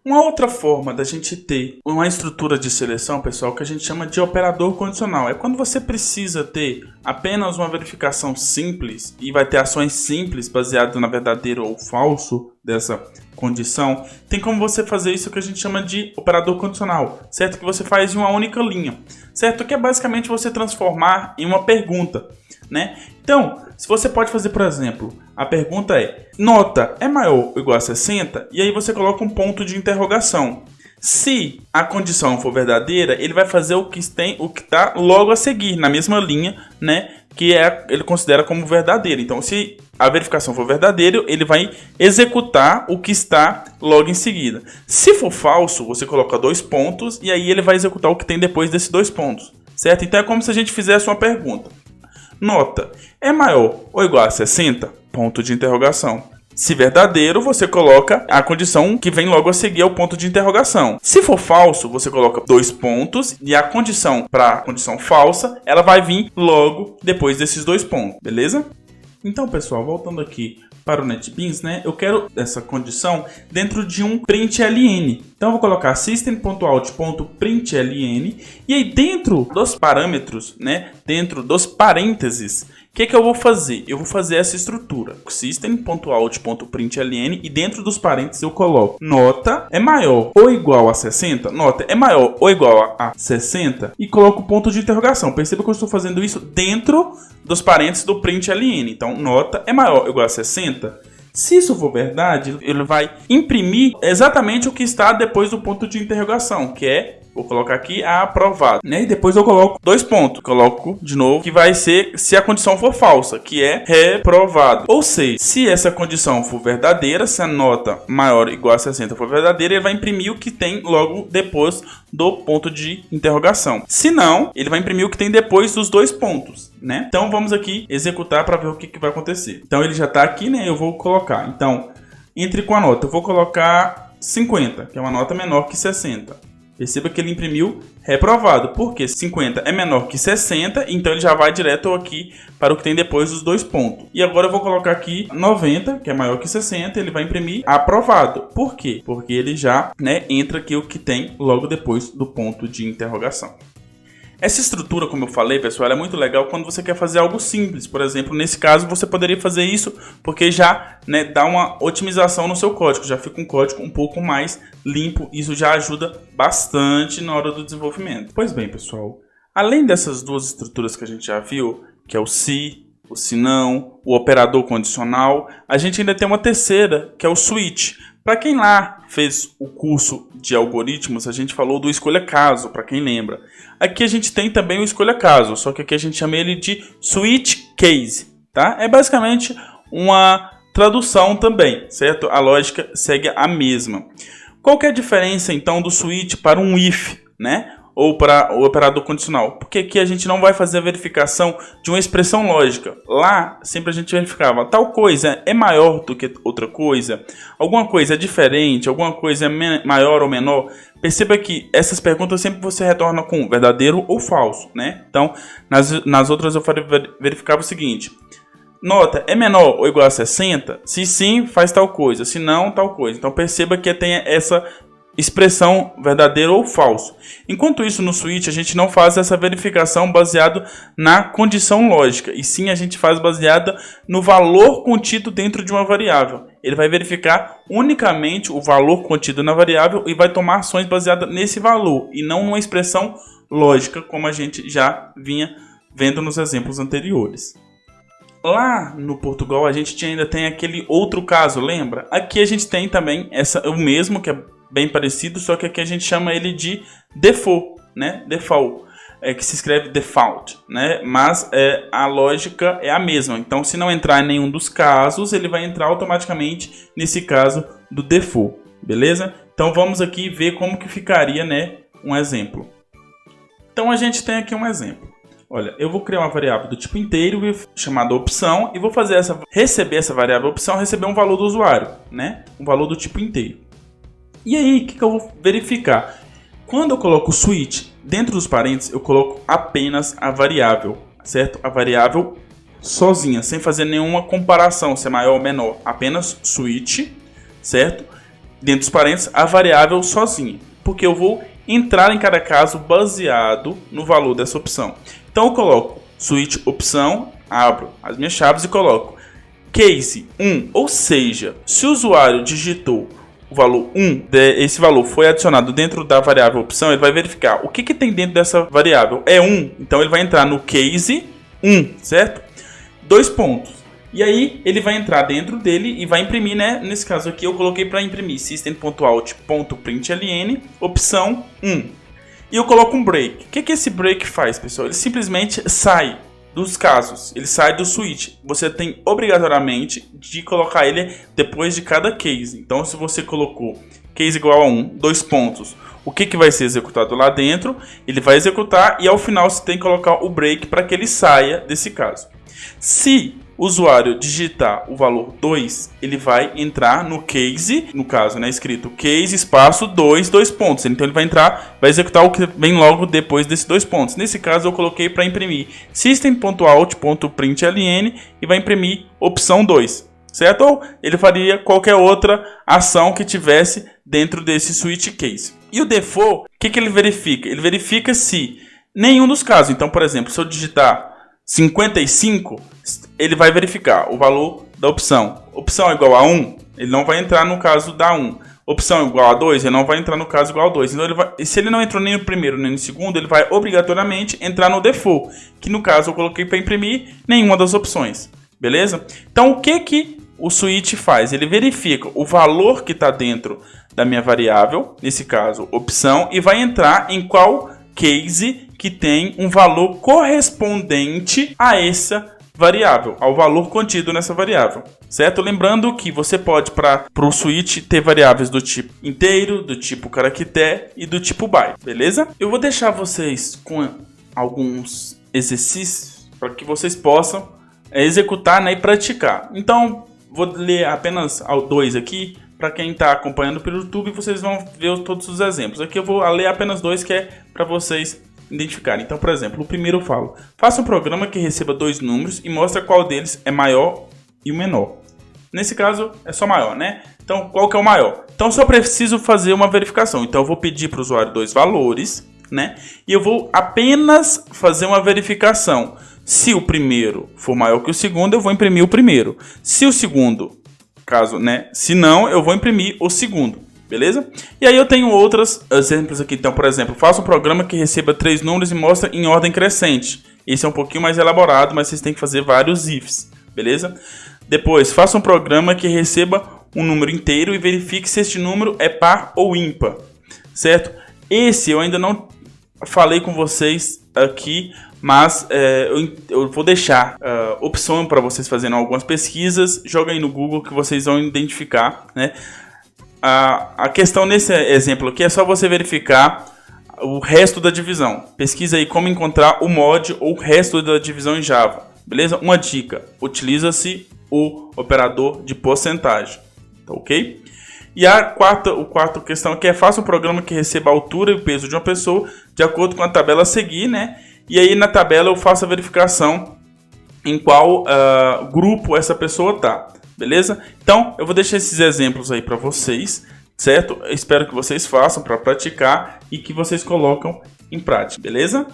Uma outra forma da gente ter uma estrutura de seleção, pessoal, que a gente chama de operador condicional, é quando você precisa ter apenas uma verificação simples e vai ter ações simples baseadas na verdadeiro ou falso dessa condição. Tem como você fazer isso que a gente chama de operador condicional, certo? Que você faz em uma única linha, certo? Que é basicamente você transformar em uma pergunta, né? Então, se você pode fazer, por exemplo, a pergunta é: nota é maior ou igual a 60? E aí você coloca um ponto de interrogação. Se a condição for verdadeira, ele vai fazer o que está logo a seguir, na mesma linha, né? Que ele considera como verdadeiro. Então, se a verificação for verdadeira, ele vai executar o que está logo em seguida. Se for falso, você coloca 2 pontos e aí ele vai executar o que tem depois desses 2 pontos, certo? Então é como se a gente fizesse uma pergunta. Nota é maior ou igual a 60? Ponto de interrogação. Se verdadeiro, você coloca a condição que vem logo a seguir ao ponto de interrogação. Se for falso, você coloca 2 pontos e a condição para a condição falsa, ela vai vir logo depois desses 2 pontos, beleza? Então, pessoal, voltando aqui para o NetBeans, né? Eu quero essa condição dentro de um println. Então, eu vou colocar system.out.println e aí dentro dos parâmetros, né? Dentro dos parênteses, o que eu vou fazer? Eu vou fazer essa estrutura, system.out.println, e dentro dos parênteses eu coloco nota é maior ou igual a 60, nota é maior ou igual a 60, e coloco ponto de interrogação. Perceba que eu estou fazendo isso dentro dos parênteses do println. Então, nota é maior ou igual a 60. Se isso for verdade, ele vai imprimir exatamente o que está depois do ponto de interrogação, que é, vou colocar aqui, aprovado, né? E depois eu coloco 2 pontos. Coloco de novo, que vai ser se a condição for falsa, que é reprovado. Ou seja, se essa condição for verdadeira, se a nota maior ou igual a 60 for verdadeira, ele vai imprimir o que tem logo depois do ponto de interrogação. Se não, ele vai imprimir o que tem depois dos 2 pontos, né? Então vamos aqui executar para ver o que vai acontecer. Então ele já está aqui, né? Eu vou colocar. Então, entre com a nota. Eu vou colocar 50, que é uma nota menor que 60. Perceba que ele imprimiu reprovado, porque 50 é menor que 60, então ele já vai direto aqui para o que tem depois dos 2 pontos. E agora eu vou colocar aqui 90, que é maior que 60, ele vai imprimir aprovado. Por quê? Porque ele já, né, entra aqui o que tem logo depois do ponto de interrogação. Essa estrutura, como eu falei, pessoal, ela é muito legal quando você quer fazer algo simples. Por exemplo, nesse caso, você poderia fazer isso porque já, né, dá uma otimização no seu código. Já fica um código um pouco mais limpo. Isso já ajuda bastante na hora do desenvolvimento. Pois bem, pessoal, além dessas 2 estruturas que a gente já viu, que é o se, o se não, o operador condicional, a gente ainda tem uma terceira, que é o switch. Para quem lá fez o curso de algoritmos, a gente falou do escolha caso, para quem lembra. Aqui a gente tem também o escolha caso, só que aqui a gente chama ele de switch case, tá? É basicamente uma tradução também, certo? A lógica segue a mesma. Qual que é a diferença então do switch para um if, né? Ou para o operador condicional? Porque aqui a gente não vai fazer a verificação de uma expressão lógica. Lá, sempre a gente verificava tal coisa é maior do que outra coisa, alguma coisa é diferente, alguma coisa é maior ou menor. Perceba que essas perguntas sempre você retorna com verdadeiro ou falso, né? Então, nas outras eu verificava o seguinte: nota é menor ou igual a 60? Se sim, faz tal coisa, se não, tal coisa. Então perceba que tem essa expressão verdadeiro ou falso. Enquanto isso, no switch a gente não faz essa verificação baseado na condição lógica, e sim a gente faz baseada no valor contido dentro de uma variável. Ele vai verificar unicamente o valor contido na variável e vai tomar ações baseadas nesse valor e não numa expressão lógica, como a gente já vinha vendo nos exemplos anteriores. Lá no Portugal a gente ainda tem aquele outro caso, lembra? Aqui a gente tem também o mesmo, que é bem parecido, só que aqui a gente chama ele de default, né? Default, que se escreve default, né? Mas a lógica é a mesma. Então, se não entrar em nenhum dos casos, ele vai entrar automaticamente nesse caso do default, beleza? Então, vamos aqui ver como que ficaria, né, um exemplo. Então, a gente tem aqui um exemplo. Olha, eu vou criar uma variável do tipo inteiro chamada opção e vou receber essa variável opção, receber um valor do usuário, né? Um valor do tipo inteiro. E aí, o que eu vou verificar? Quando eu coloco o switch dentro dos parênteses, eu coloco apenas a variável, certo? A variável sozinha, sem fazer nenhuma comparação, se é maior ou menor. Apenas switch, certo? dentro dos parênteses, a variável sozinha, porque eu vou entrar em cada caso baseado no valor dessa opção. Então eu coloco switch opção, abro as minhas chaves e coloco case 1, ou seja, se o usuário digitou o valor 1, esse valor foi adicionado dentro da variável opção, ele vai verificar o que tem dentro dessa variável. É 1, então ele vai entrar no case 1, certo? 2 pontos. E aí ele vai entrar dentro dele e vai imprimir, né? Nesse caso aqui eu coloquei para imprimir system.out.println, opção 1. E eu coloco um break. O que esse break faz, pessoal? Ele simplesmente sai dos casos, ele sai do switch. Você tem obrigatoriamente de colocar ele depois de cada case. Então, se você colocou case igual a 1, 2 pontos, o que vai ser executado lá dentro? Ele vai executar e ao final você tem que colocar o break para que ele saia desse caso. Se o usuário digitar o valor 2, ele vai entrar no case, no caso, né, escrito case espaço 2, 2 pontos. Então ele vai entrar, vai executar o que vem logo depois desses 2 pontos. Nesse caso eu coloquei para imprimir system.out.println e vai imprimir opção 2, certo? Ou ele faria qualquer outra ação que tivesse dentro desse switch case. E o default, o que ele verifica? Ele verifica se nenhum dos casos. Então, por exemplo, se eu digitar 55, ele vai verificar o valor da opção. Opção é igual a 1, ele não vai entrar no caso da 1. Opção é igual a 2, ele não vai entrar no caso igual a 2. Então, se ele não entrou nem no primeiro nem no segundo, ele vai obrigatoriamente entrar no default, que no caso eu coloquei para imprimir nenhuma das opções. Beleza? Então, o que o switch faz? Ele verifica o valor que está dentro da minha variável, nesse caso, opção, e vai entrar em qual case que tem um valor correspondente a essa variável, ao valor contido nessa variável, certo? Lembrando que você pode, para o switch, ter variáveis do tipo inteiro, do tipo caractere e do tipo byte, beleza? Eu vou deixar vocês com alguns exercícios para que vocês possam executar, né, e praticar. Então, vou ler apenas 2 aqui. Para quem está acompanhando pelo YouTube, vocês vão ver todos os exemplos. Aqui eu vou ler apenas 2 que é para vocês identificarem. Então, por exemplo, o primeiro eu falo: faça um programa que receba 2 números e mostre qual deles é maior e o menor. Nesse caso, é só maior, né? Então, qual que é o maior? Então, só preciso fazer uma verificação. Então, eu vou pedir para o usuário 2 valores, né? E eu vou apenas fazer uma verificação. Se o primeiro for maior que o segundo, eu vou imprimir o primeiro. Se o segundo, caso, né? Se não, eu vou imprimir o segundo. Beleza? E aí eu tenho outros exemplos aqui. Então, por exemplo, faça um programa que receba 3 números e mostre em ordem crescente. Esse é um pouquinho mais elaborado, mas vocês têm que fazer vários ifs. Beleza? Depois, faça um programa que receba um número inteiro e verifique se este número é par ou ímpar. Certo? Esse eu ainda não falei com vocês aqui, mas eu vou deixar opção para vocês fazerem algumas pesquisas. Joga aí no Google que vocês vão identificar, né? A questão nesse exemplo aqui é só você verificar o resto da divisão. Pesquisa aí como encontrar o mod ou o resto da divisão em Java. Beleza? Uma dica: utiliza-se o operador de porcentagem. Tá ok? E a quarta questão aqui é: faça um programa que receba a altura e o peso de uma pessoa de acordo com a tabela a seguir, né? E aí na tabela eu faço a verificação em qual grupo essa pessoa tá. Beleza? Então eu vou deixar esses exemplos aí para vocês, certo? Eu espero que vocês façam para praticar e que vocês colocam em prática, beleza?